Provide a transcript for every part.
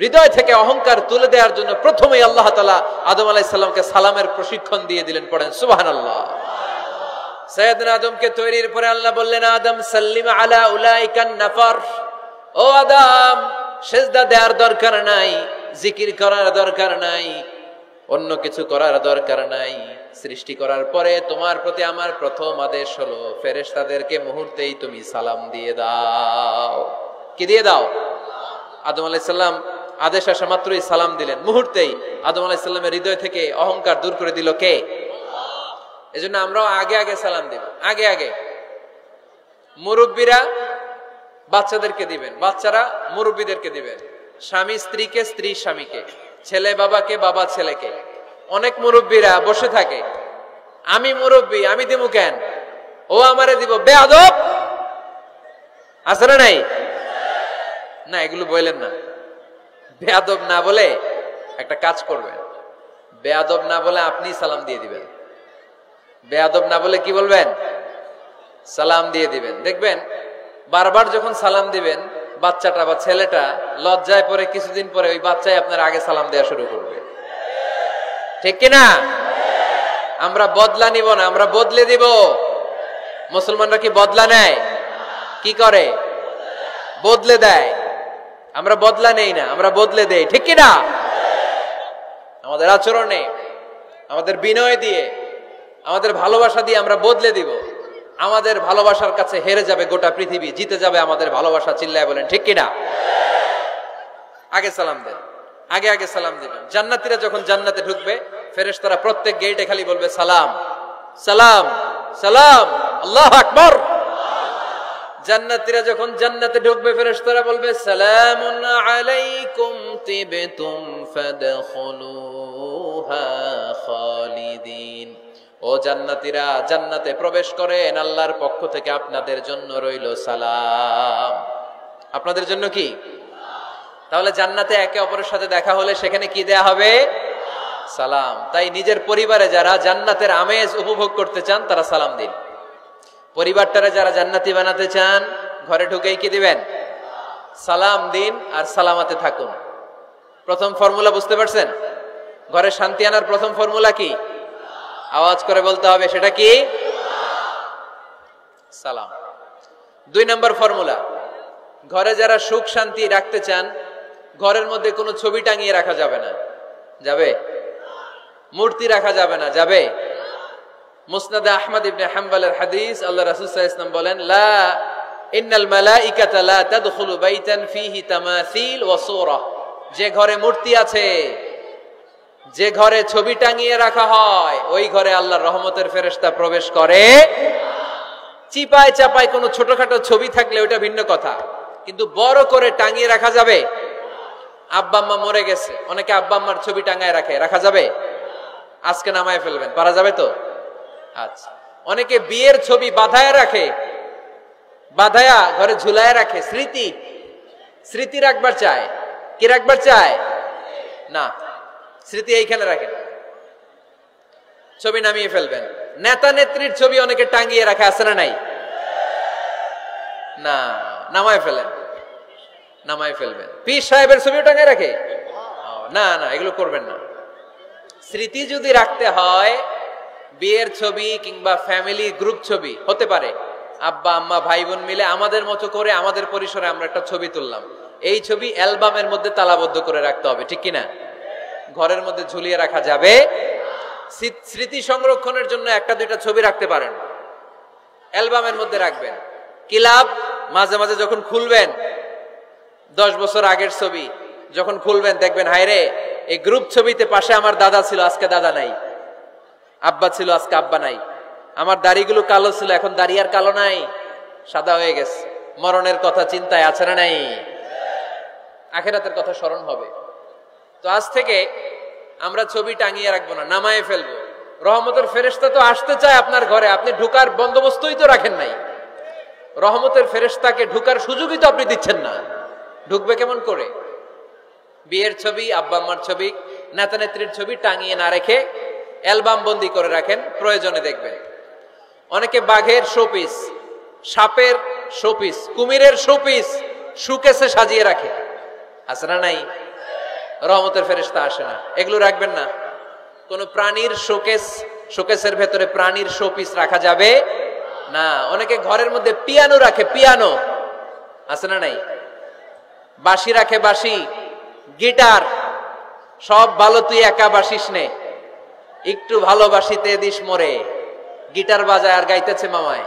হৃদয় থেকে অহংকার তুলে দেওয়ার জন্য প্রথমেই আল্লাহ তাআলা আদম আলাইহিস সালামকে সালামের প্রশিক্ষণ দিয়ে দিলেন। পড়েন সুবহানাল্লাহ। সাইয়েদনা আদমকে তৈরির পরে আল্লাহ বললেন, আদম সাল্লিম আলা উলাইকান নাফার, ও আদম সিজদা দেওয়ার দরকার নাই, জিকির করার দরকার নাই, অন্য কিছু করার দরকার নাই। সৃষ্টি করার পরে তোমার প্রতি আমার প্রথম আদেশ হলো ফেরেশতাদেরকে মুহূর্তেই তুমি সালাম দিয়ে দাও। কি দিয়ে দাও? আদম আলাইহিস সালাম আদেশ আসা মাত্রই সালাম দিলেন, মুহূর্তেই আদম আলাইহিস সালামের হৃদয় থেকে অহংকার দূর করে দিল কে? এজন্য আমরাও আগে আগে সালাম দিব। আগে আগে মুরব্বীরা বাচ্চাদেরকে দিবেন, বাচ্চারা মুরব্বীদেরকে দিবেন, স্বামী স্ত্রীকে, স্ত্রী স্বামীকে, ছেলে বাবাকে, বাবা ছেলেকে। অনেক মুরব্বীরা বসে থাকে, আমি মুরব্বী আমি দিব কেন, ও আমারে দিব, বেয়াদব আছে না নাই? না, এগুলো বললেন না। বেয়াদব না বলে একটা কাজ করবেন, বেয়াদব না বলে আপনি সালাম দিয়ে দিবেন। বেয়াদব না বলে কি বলবেন? সালাম দিয়ে দিবেন। দেখবেন বারবার যখন সালাম দিবেন বাচ্চাটা বা ছেলেটা লজ্জায় পরে কিছুদিন পরে ওই বাচ্চাই আপনার আগে সালাম দেওয়া শুরু করবে। ঠিক কিনা? আমরা বদলা নিব না, আমরা বদলে দিব। মুসলমানরা কি বদলা নেয়? কি করে? বদলে দেয়। আমরা বদলা নেই না, আমরা বদলে দেই। ঠিক কিনা? আমাদের আচরণে, আমাদের বিনয় দিয়ে, আমাদের ভালোবাসা দিয়ে আমরা বদলে দিব। আমাদের ভালোবাসার কাছে হেরে যাবে গোটা পৃথিবী, জিতে যাবে আমাদের ভালোবাসা। চিল্লায় বলেন ঠিক কিনা? আগে সালাম দেন, আগে আগে সালাম দিবেন। জান্নাতীরা যখন জান্নাতে ঢুকবে ফেরেশতারা প্রত্যেক গেটে খালি বলবে সালাম সালাম সালাম, আল্লাহু আকবার। জান্নাতীরা যখন জান্নাতে ঢুকবে ফেরেশতারা বলবে সালামুন আলাইকুম তিবতুম ফাদখুলুহা খালিদিন। ও জান্নাতীরা জান্নাতে প্রবেশ করেন, আল্লাহর পক্ষ থেকে আপনাদের জন্য রইল সালাম। আপনাদের জন্য কি? তাহলে জান্নাতে একে অপরের সাথে দেখা হলে সেখানে কি দেয়া হবে? সালাম। তাই নিজের পরিবারে যারা জান্নাতের আমেজ উপভোগ করতে চান তারা সালাম দিন। পরিবারটারে যারা জান্নাতি বানাতে চান ঘরে ঢুকেই কি দিবেন? সালাম দিন আর সালামাতে থাকুন। প্রথম ফর্মুলা বুঝতে পারছেন? ঘরে শান্তি আনার প্রথম ফর্মুলা কি? আওয়াজ করে বলতে হবে, সেটা কি? সালাম। 2 নম্বর ফর্মুলা, ঘরে যারা সুখ শান্তি রাখতে চান ঘরের মধ্যে কোনো ছবি টাঙিয়ে রাখা যাবে না। যাবে? মূর্তি রাখা যাবে না। যাবে? মুসনাদ আহমদ ইবনে হাম্বলের হাদিস, আল্লাহ রাসূল সাল্লাল্লাহু আলাইহি ওয়াসাল্লাম বলেন, লা ইন্নাল মালাইকাতা লা তাদখুলু বাইতান ফিহি তামাসিল ওয়া সূরা। যে ঘরে মূর্তি আছে, যে ঘরে ছবি টাঙিয়ে রাখা হয় ওই ঘরে আল্লাহর রহমতের ফেরেশতা প্রবেশ করে। চিপায় চাপায় কোনো ছোটখাটো ছবি থাকলে ওটা ভিন্ন কথা, কিন্তু বড় করে টাঙিয়ে রাখা যাবে? আব্বা আম্মা মরে গেছে, অনেকে আব্বা আম্মার ছবি টাঙায় রাখে, রাখা যাবে? আজকে নামায় ফেলবেন, পারা যাবে তো? আচ্ছা। অনেকে বিয়ের ছবি বাঁধায় রাখে, বাঁধায়া ঘরে ঝুলায় রাখে, স্মৃতি স্মৃতি রাখবার চায়। কি রাখবার চায়? না, স্মৃতি এইখানে রাখেন, ছবি নামিয়ে ফেলবেন। নেতা নেত্রীর ছবি অনেকে টাঙিয়ে রাখে, আছে না নাই? না, নামায় ফেলেন, নামায় ফেলবেন। পীর সাহেবের ছবিও টাঙিয়ে রাখে? না না, এগুলো করবেন না। স্মৃতি যদি রাখতে হয়, বিয়ের ছবি কিংবা ফ্যামিলি গ্রুপ ছবি হতে পারে, আব্বা আম্মা ভাই বোন মিলে আমাদের মতো করে আমাদের পরিসরে আমরা একটা ছবি তুললাম, এই ছবি অ্যালবামের মধ্যে তালাবদ্ধ করে রাখতে হবে। ঠিক কিনা? ঘরের মধ্যে ঝুলিয়ে রাখা যাবে? স্মৃতি সংরক্ষণের জন্য 1-2টা ছবি রাখতে পারেন, অ্যালবামের মধ্যে রাখবেন। কি লাভ? মাঝে মাঝে যখন খুলবেন 10 বছর আগের ছবি যখন খুলবেন দেখবেন, হায় রে, এই গ্রুপ ছবিতে পাশে আমার দাদা ছিল, আজকে দাদা নাই, আব্বা ছিল, আজকে আব্বা নাই, আমার দাড়িগুলো কালো ছিল, এখন দাড়ি আর কালো নাই, সাদা হয়ে গেছে। মরণের কথা চিন্তায় আছে না নাই? আখিরাতের কথা স্মরণ হবে। তো আজ থেকে আমরা ছবি টাঙিয়ে রাখবো না, নামায়ে ফেলবো। রহমতের ফেরেশতা তো আসতে চায় আপনার ঘরে, আপনি ঢুকার বন্দোবস্তই তো রাখেন নাই। রহমতের ফেরেশতাকে ঢুকার সুযোগই তো আপনি দিচ্ছেন না, ঢুকবে কেমন করে? বিয়ের ছবি, আব্বা আম্মার ছবি, নেতা নেত্রীর ছবি টাঙিয়ে না রেখে অ্যালবাম বন্দি করে রাখেন, প্রয়োজনে দেখবেন। অনেকে বাঘের শোপিস, সাপের শোপিস, কুমিরের শোপিস সুকেসে সাজিয়ে রাখে, আছে না নাই? রহমতের ফেরেশতা আসে না। এগুলো রাখবেন না। কোন প্রাণীর শোকেসের ভেতরে প্রাণীর শোপিস রাখা যাবে না। অনেকে ঘরের মধ্যে পিয়ানো রাখে, পিয়ানো আছে না নাই? বাঁশি রাখে, বাঁশি, গিটার, সব ভালো, তুই একা বাসিস নে, একটু ভালোবাসিতে দিস মরে, গিটার বাজায় আর গাইতেছে মামায়।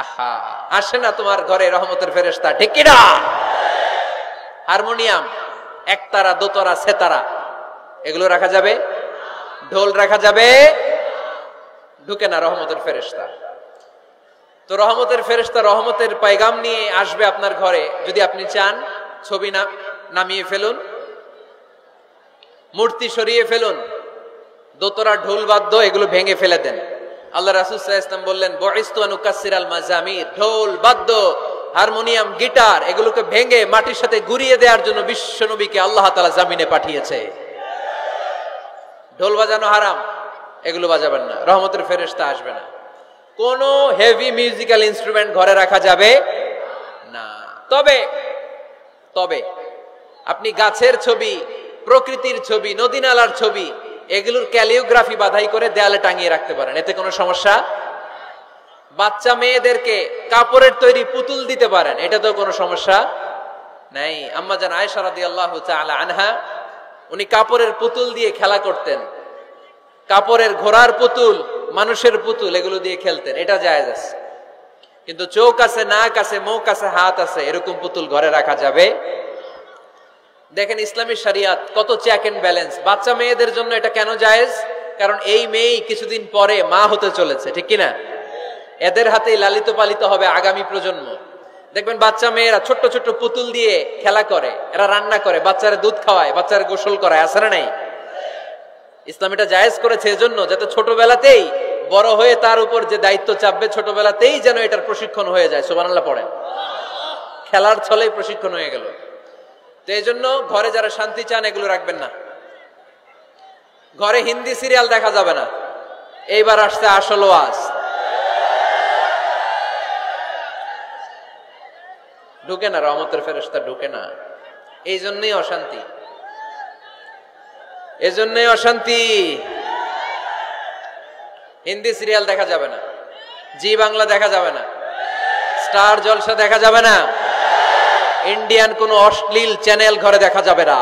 আহা, আসে না তোমার ঘরে রহমতের ফেরেশতা? ঠিক কি না? হারমোনিয়াম, একতারা, দোতারা, সেতারা, এগুলো রাখা যাবে? ঢোল রাখা যাবে? ঢুকে না রহমতের ফেরেশতা। তো রহমতের ফেরেশতা রহমতের পায়গাম নিয়ে আসবে আপনার ঘরে। যদি আপনি চান, ছবি নামিয়ে ফেলুন, মূর্তি সরিয়ে ফেলুন, দোতরা, ঢোল বাদ্য এগুলো ভেঙে ফেলে দেন। আল্লাহ রাসূল সাল্লাল্লাহু আলাইহি ওয়াসাল্লাম বললেন, বুইসতু আন উকাসসিরাল মাজামির, ঢোল বাদ্য, হারমোনিয়াম, গিটার এগুলোকে ভেঙে মাটির সাথে গুঁড়িয়ে দেওয়ার জন্য বিশ্ব নবীকে আল্লাহ তাআলা জামিনে পাঠিয়েছে। ঢোল বাজানো হারাম, এগুলো বাজাবেন না, রহমতের ফেরেশতা আসবে না। কোন হেভি মিউজিক্যাল ইনস্ট্রুমেন্ট ঘরে রাখা যাবে না। তবে তবে আপনি গাছের ছবি, প্রকৃতির ছবি, নদী নালার ছবি, এগুলোর ক্যালিওগ্রাফি বাধাই করে দেয়ালে টাঙিয়ে রাখতে পারেন, এতে কোনো সমস্যা। বাচ্চা মেয়েদেরকে কাপড়ের তৈরি পুতুল দিতে পারেন, এটা তো কোনো সমস্যা নাই। আম্মা জান আয়েশা রাদিয়াল্লাহু তাআলা আনহা, উনি কাপড়ের পুতুল দিয়ে খেলা করতেন, কাপড়ের ঘোড়ার পুতুল, মানুষের পুতুল, এগুলো দিয়ে খেলতেন, এটা জায়েজ আছে। কিন্তু চোখ আছে, নাক আছে, মুখ আছে, হাত আছে, এরকম পুতুল ঘরে রাখা যাবে? দেখেন ইসলামী শরিয়াত কত চেক এন্ড ব্যালেন্স। বাচ্চা মেয়েদের জন্য এটা কেন জায়েজ? কারণ এই মেয়েই কিছুদিন পরে মা হতে চলেছে, ঠিক কিনা? এদের হাতেই লালিত পালিত হবে আগামী প্রজন্ম। দেখবেন বাচ্চা মেয়েরা ছোট্ট ছোট্ট পুতুল দিয়ে খেলা করে, এরা রান্না করে, বাচ্চারা দুধ খাওয়ায়, বাচ্চারা গোসল করায়, আছে না নাই? ইসলাম এটা জায়েজ করেছে এজন্য, যাতে ছোটবেলাতেই বড় হয়ে তার উপর যে দায়িত্ব চাপবে, ছোটবেলাতেই যেন এটার প্রশিক্ষণ হয়ে যায়। সুবহানাল্লাহ পড়েন। খেলার ছলেই প্রশিক্ষণ হয়ে গেল। তো এই জন্য ঘরে যারা শান্তি চান, এগুলো রাখবেন না। ঘরে হিন্দি সিরিয়াল দেখা যাবে না। এইবার আসছে আসল ওয়াজ। ঢুকে না, রহমতের ফেরেশতা ঢুকে না। এই জন্যই অশান্তি, এজন্যই অশান্তি। হিন্দি সিরিয়াল দেখা যাবে না, জি বাংলা দেখা যাবে না, স্টার জলসা দেখা যাবে না, ইন্ডিয়ান কোন অশ্লীল চ্যানেল ঘরে দেখা যাবে না।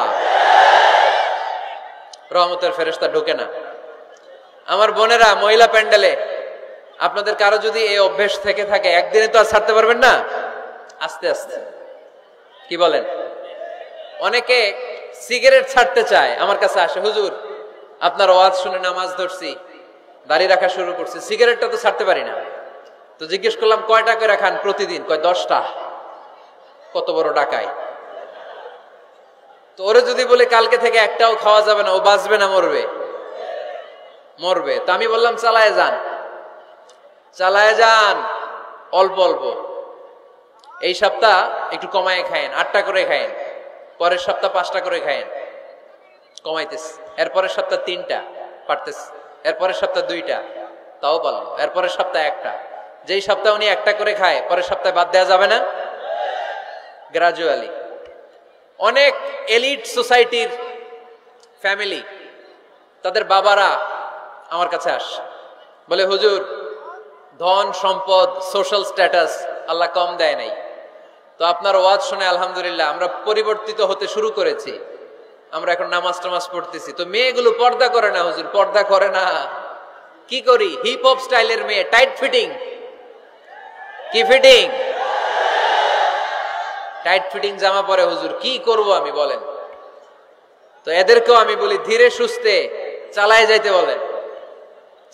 রহমতের ফেরেশতা ঢুকে না। আমার বোনেরা, মহিলা প্যান্ডেলে আপনাদের কারো যদি এই অভ্যেস থেকে থাকে, একদিনে তো আর ছাড়তে পারবেন না, আস্তে আস্তে, কি বলেন? অনেকে সিগারেট ছাড়তে চায়, আমার কাছে আসে, হুজুর আপনার ওয়াজ শুনে নামাজ ধরছি, দাড়ি রাখা শুরু করছি, সিগারেটটা তো ছাড়তে পারি না। তো জিজ্ঞেস করলাম, কয়টা করে খান প্রতিদিন? কয় 10টা। কত বড় ডাকাই! তো ওরে যদি বলে কালকে থেকে একটাও খাওয়া যাবে না, ও বাঁচবে না মরবে? মরবে। তো আমি বললাম, চালায় যান, চালায় যান, অল্প অল্প। এই সপ্তাহ একটু কমায় খায়েন, 8টা করে খায়েন, পরের সপ্তাহ 5টা করে খায়েন, কমাইতেস। এরপরের সপ্তাহ 3টা, পারতেস। এরপরের সপ্তাহ 2টা, তাও পারলো। এরপরের সপ্তাহ 1টা। যেই সপ্তাহ উনি 1টা করে খায়, পরের সপ্তাহে বাদ দেওয়া যাবে না? গ্রাজুয়ালি। অনেক এলিট সোসাইটির ফ্যামিলি, তাদের বাবারা আমার কাছে আসে, বলে হুজুর ধন সম্পদ, সোশ্যাল স্ট্যাটাস আল্লাহ কম দেয় নাই, তো আপনার ওয়াজ শুনে আলহামদুলিল্লাহ আমরা পরিবর্তিত হতে শুরু করেছি, আমরা এখন নামাজ টামাজ পড়তেছি। তো মেয়েগুলো পর্দা করে না হুজুর, পর্দা করে না। কি করি? হিপ হপ স্টাইলের মেয়ে, টাইট ফিটিং। কি ফিটিং? টাইট ফিটিং জামা পরে হুজুর, কি করব আমি বলেন? তো এদেরকেও আমি বলি ধীরে সুস্থে চালায় যাইতে বলেন,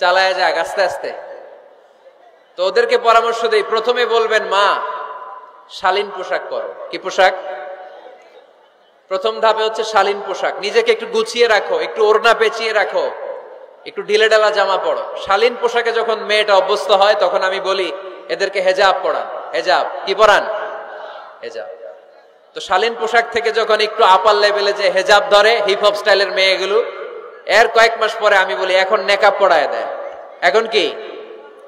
চালায় যাক আস্তে আস্তে। তো ওদেরকে পরামর্শ দেই, প্রথমে বলবেন মা শালীন পোশাক পরো। কি পোশাক? প্রথম ধাপে হচ্ছে শালীন পোশাক। নিজেকে একটু গুছিয়ে রাখো, একটু ওড়না পেঁচিয়ে রাখো, একটু ঢিলেঢালা জামা পরো। শালীন পোশাকে যখন মেয়েটা অভ্যস্ত হয়, তখন আমি বলি এদেরকে হেজাব পরান। হেজাব কি পরান? হেজাব। তো শালীন পোশাক থেকে যখন একটু আপার লেভেলে যে হেজাব ধরে হিপ হপ স্টাইলের মেয়েগুলো, এর কয়েক মাস পরে আমি বলি এখন নেকাব পরায় দেয়। এখন কি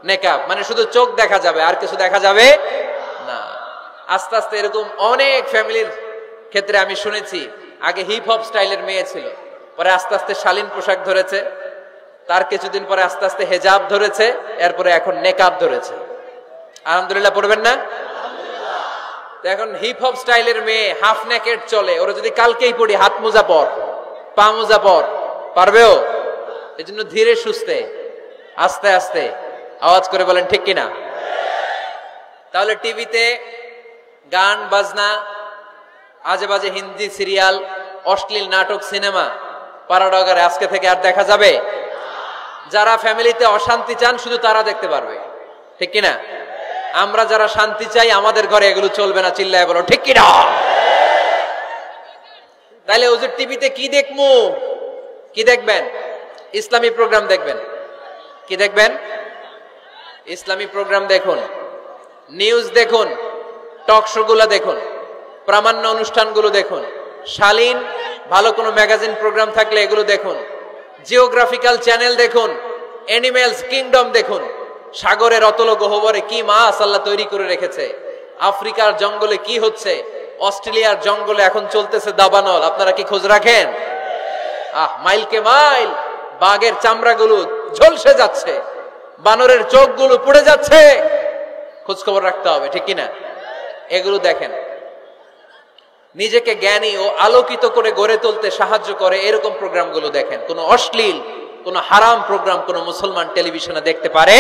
নেকাব? মানে শুধু চোখ দেখা যাবে, আর কিছু দেখা যাবে না। আস্তে আস্তে এরকম অনেক ফ্যামিলির ক্ষেত্রে আমি শুনেছি, আগে হিপ হপ স্টাইলের মেয়ে ছিল, পরে আস্তে আস্তে শালীন পোশাক ধরেছে, তার কিছুদিন পরে আস্তে আস্তে হেজাব ধরেছে, এরপরে এখন নেকাব ধরেছে। আলহামদুলিল্লাহ পড়বেন না? এখন হিপ হপ স্টাইলের মেয়ে হাফ নেকেড চলে, ওরা যদি কালকেই পড়ি হাত মোজা পর, পা মোজা পর, পারবেও? এই জন্য ধীরে সুস্থে আস্তে আস্তে আওয়াজ করে বলেন ঠিক কিনা? তাহলে টিভিতে গান বাজনা, আজে বাজে হিন্দি সিরিয়াল, অশ্লীল নাটক, সিনেমা পাড়াডগারে আজকে থেকে আর দেখা যাবে? যারা ফ্যামিলিতে অশান্তি চান শুধু তারা দেখতে পারবে, ঠিক কিনা? আমরা যারা শান্তি চাই আমাদের ঘরে এগুলো চলবে না, চিল্লায় বলো ঠিক কিনা? তাইলে হুজুর টিভিতে কি দেখমু? কি দেখবেন? ইসলামী প্রোগ্রাম দেখবেন। কি দেখবেন? ইসলামী প্রোগ্রাম দেখুন, নিউজ দেখুন, টক শো গুলা দেখুন, প্রামাণ্য অনুষ্ঠানগুলো দেখুন, শালীন ভালো কোনো ম্যাগাজিন প্রোগ্রাম থাকলে এগুলো দেখুন, জিওগ্রাফিক্যাল চ্যানেল দেখুন, অ্যানিমেলস কিংডম দেখুন, সাগরের অতল গহ্বরে কি মাছ আল্লাহ তৈরি করে রেখেছে, আফ্রিকার জঙ্গলে কি হচ্ছে, অস্ট্রেলিয়ার জঙ্গলে এখন চলতেছে দাবানল, আপনারা কি খোঁজ রাখেন? মাইলকে মাইল বাঘের চামড়াগুলো ঝলসে যাচ্ছে, বানরের চোখগুলো পুড়ে যাচ্ছে, খোঁজ খবর রাখতে হবে, ঠিক কিনা? এগুলো দেখেন। নিজেকে জ্ঞানী ও আলোকিত করে গড়ে তুলতে সাহায্য করে এরকম প্রোগ্রামগুলো দেখেন। কোন অশ্লীল, কোন হারাম প্রোগ্রাম কোন মুসলমান টেলিভিশনে দেখতে পারে